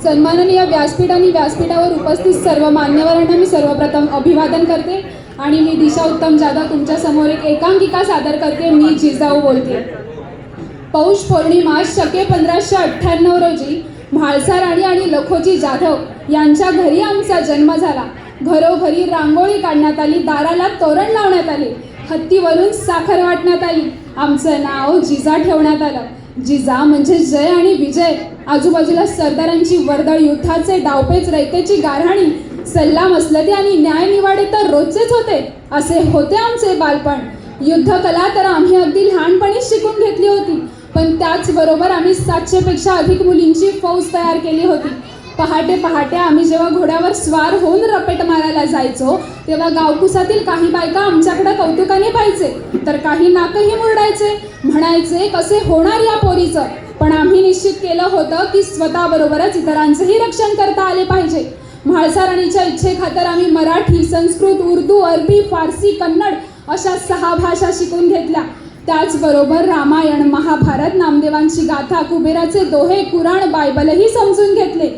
सन्माननीय व्यासपीठ आणि व्यासपीठावर उपस्थित सर्व मान्यवरांना मी सर्वप्रथम अभिवादन करते आणि मी दिशा उत्तम जाधव तुमच्या समोर एक एकांकिका सादर करते. मी जिजाऊ बोलते. पौष पौर्णिमा शके 1598 रोजी म्हाळसा राणी आणि लखोजी जाधव यांच्या घरी आमचा जन्म झाला. घरोघरी रांगोळी काढण्यात आली, दाराला तोरण लावण्यात आले, हत्तीवरून साखर वाटण्यात आली. आमचं नाव जिजा ठेवण्यात आलं. जिजा म्हणजे जय आणि विजय. आजूबाजूला सरदारांची वर्दळ, युद्धाचे डावपेच, रयतेची गारहाणी, सल्ला मसलती आणि न्याय निवाडे तर रोजचेच होते. असे होते आमचे बालपण. युद्धकला तर आम्ही अगदी लहानपणीच शिकून घेतली होती, पण त्याचबरोबर आम्ही 700 पेक्षा अधिक मुलींची फौज तयार केली होती. पहाटे पहाटे आम्ही जेव्हा घोड्यावर स्वार होऊन रपेट मारायला जायचो तेव्हा गावकुसातील काही बायका आमच्याकडे कौतुकाने पाहायचे, तर काही नाकही मुरडायचे, म्हणायचे कसे होणार या पोरीचं. पण आम्ही निश्चित केलं होतं की स्वतःबरोबरच इतरांचंही रक्षण करता आले पाहिजे. म्हाळसा राणीच्या इच्छेखातर आम्ही मराठी, संस्कृत, उर्दू, अरबी, फारसी, कन्नड अशा 6 भाषा शिकून घेतल्या. त्याचबरोबर रामायण, महाभारत, नामदेवांची गाथा, कुबेराचे दोहे, कुराण, बायबलही समजून घेतले.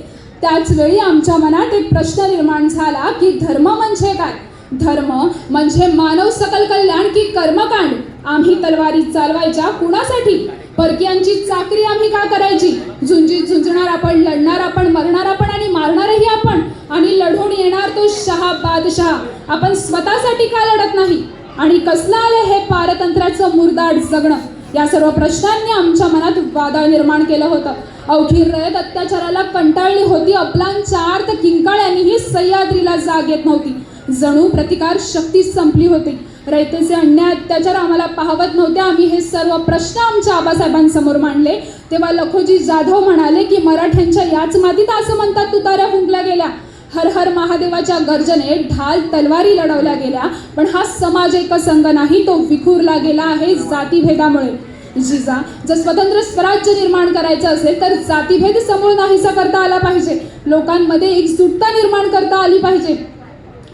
त्याचवेळी आमच्या मनात एक प्रश्न निर्माण झाला की धर्म म्हणजे काय? धर्म म्हणजे मानव सकल कल्याण की कर्मकांड? आम्ही तलवारी चालवायच्या कुणासाठी? परकीयांची चाकरी आम्ही का करायची? झुंजीत झुंजणार आपण, लढणार आपण, मरणार आपण आणि मारणारही आपण. आणि लढून येणार तो शहा बादशहा. आपण स्वतःसाठी का लढत नाही? आणि कसलं आलं हे पारतंत्र्याचं मुरदाड जगणं? या सर्व प्रश्नांनी आमच्या मनात वादळ निर्माण केलं होतं. अवघी रयत अत्याचाराला कंटाळली होती. अपलांच्या आर्त किंकाळ्यांनीही सह्याद्रीला जाग येत नव्हती. जणू प्रतिकार शक्तीच संपली होती. रयतेचे अन्याय अत्याचार आम्हाला पाहवत नव्हते. आम्ही हे सर्व प्रश्न आमच्या आबासाहेबांसमोर मांडले तेव्हा लखोजी जाधव म्हणाले की मराठ्यांच्या याच मातीत असं म्हणतात तुताऱ्या फुंकल्या गेल्या. हर हर महादेवाच्या गर्जने ढाल तलवारी लढवल्या गेल्या, पण हा समाज एकसंघ नाही, तो विखुरला गेला आहे जातीभेदामुळे. जिजा, जर स्वतंत्र स्वराज्य निर्माण करायचं असेल तर जातीभेद समूळ नाहीसा करता आला पाहिजे. लोकांमध्ये एकजुटता निर्माण करता आली पाहिजे.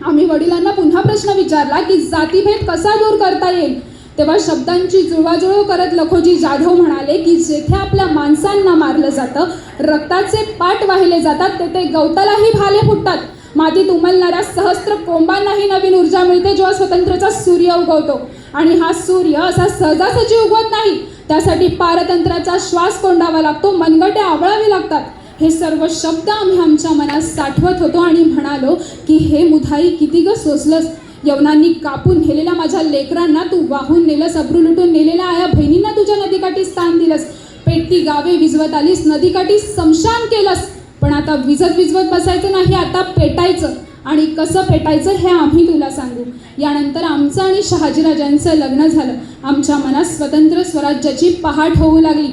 आम्ही वडिलांना पुन्हा प्रश्न विचारला की जातीभेद कसा दूर करता येईल. तेव्हा शब्दांची जुळवाजुळव करत लखोजी जाधव म्हणाले की जेथे आपल्या माणसांना मारलं जातं, रक्ताचे पाट वाहिले जातात, तेथे गवतालाही भाले फुटतात. मातीत उमलणाऱ्या सहस्त्र कोंबांनाही नवीन ऊर्जा मिळते जेव्हा स्वतंत्रचा सूर्य उगवतो. आणि हा सूर्य असा सहजासहजी उगवत नाही. त्यासाठी पारतंत्र्याचा श्वास कोंडावा लागतो, मनगटे आवळावी लागतात. हे सर्व शब्द आम्ही आमच्या मनात साठवत होतो आणि म्हणालो की हे मुधाई किती ग सोसलंस. यवनांनी कापून नेलेल्या माझ्या लेकरांना तू वाहून नेलंस. अब्रू लुटून नेलेल्या आया बहिणींना तुझ्या नदीकाठी स्थान दिलंस. पेटती गावे विझवत आलीस, नदीकाठी समशान केलंस. पण आता विझवत बसायचं नाही, आता पेटायचं. आणि कसं पेटायचं हे आम्ही तुला सांगू. यानंतर आमचं आणि शहाजीराजांचं लग्न झालं. आमच्या मनात स्वतंत्र स्वराज्याची पहाट होऊ लागली.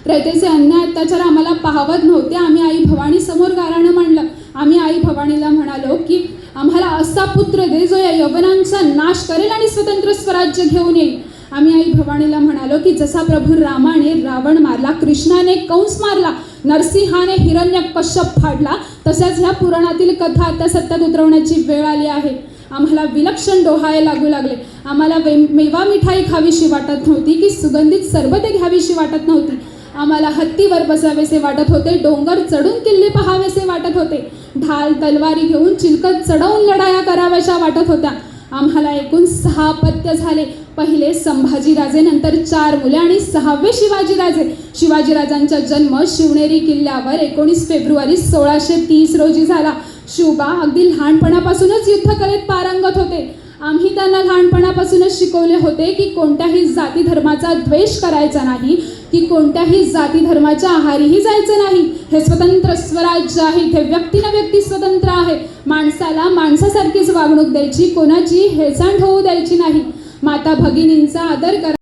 रयतेचे अन्याय अत्याचार आम्हाला पाहवत नव्हते. आम्ही आई भवानी समोर गाऱ्हाणं मांडलं. आम्ही आई भवानीला म्हणालो की आम्हाला असा पुत्र दे जो या यवनांचा नाश करेल आणि स्वतंत्र स्वराज्य घेऊन येईल. आम्ही आई भवानीला म्हणालो की जसा प्रभू रामाने रावण मारला, कृष्णाने कंस मारला, नरसिंहाने हिरण्यकश्यप फाडला, तशाच ह्या पुराणातील कथा आता सत्यात उतरवण्याची वेळ आली आहे. आम्हाला विलक्षण डोहाळे लागू लागले. आम्हाला मेवा मिठाई खावीशी वाटत नव्हती की सुगंधित सरबते घ्यावीशी वाटत नव्हती. आम्हाला हत्तीवर बसावेसे वाटत होते, डोंगर चढून किल्ले पहावेसे वाटत होते, ढाल तलवारी घेऊन चिलकत चढवून लढाया कराव्याशा वाटत होत्या. आम्हाला एकूण 6 अपत्य झाले. पहिले संभाजीराजे, नंतर 4 मुले आणि 6वे शिवाजीराजे. शिवाजीराजांचा जन्म शिवनेरी किल्ल्यावर 19 फेब्रुवारी 1630 रोजी झाला. शिवबा अगदी लहानपणापासूनच युद्धकलेत पारंगत होते. आम्ही त्यांना लहानपणापासूनच शिकवले होते की कोणत्याही जाती धर्माचा द्वेष करायचा नाही, की कोणत्याही जाती धर्माच्या आहारीही जायचं नाही. हे स्वतंत्र स्वराज्य आहे. इथे व्यक्तीनं व्यक्ती स्वतंत्र आहे. माणसाला माणसासारखीच वागणूक द्यायची, कोणाची हेळसांड होऊ द्यायची नाही. माता भगिनींचा आदर करा.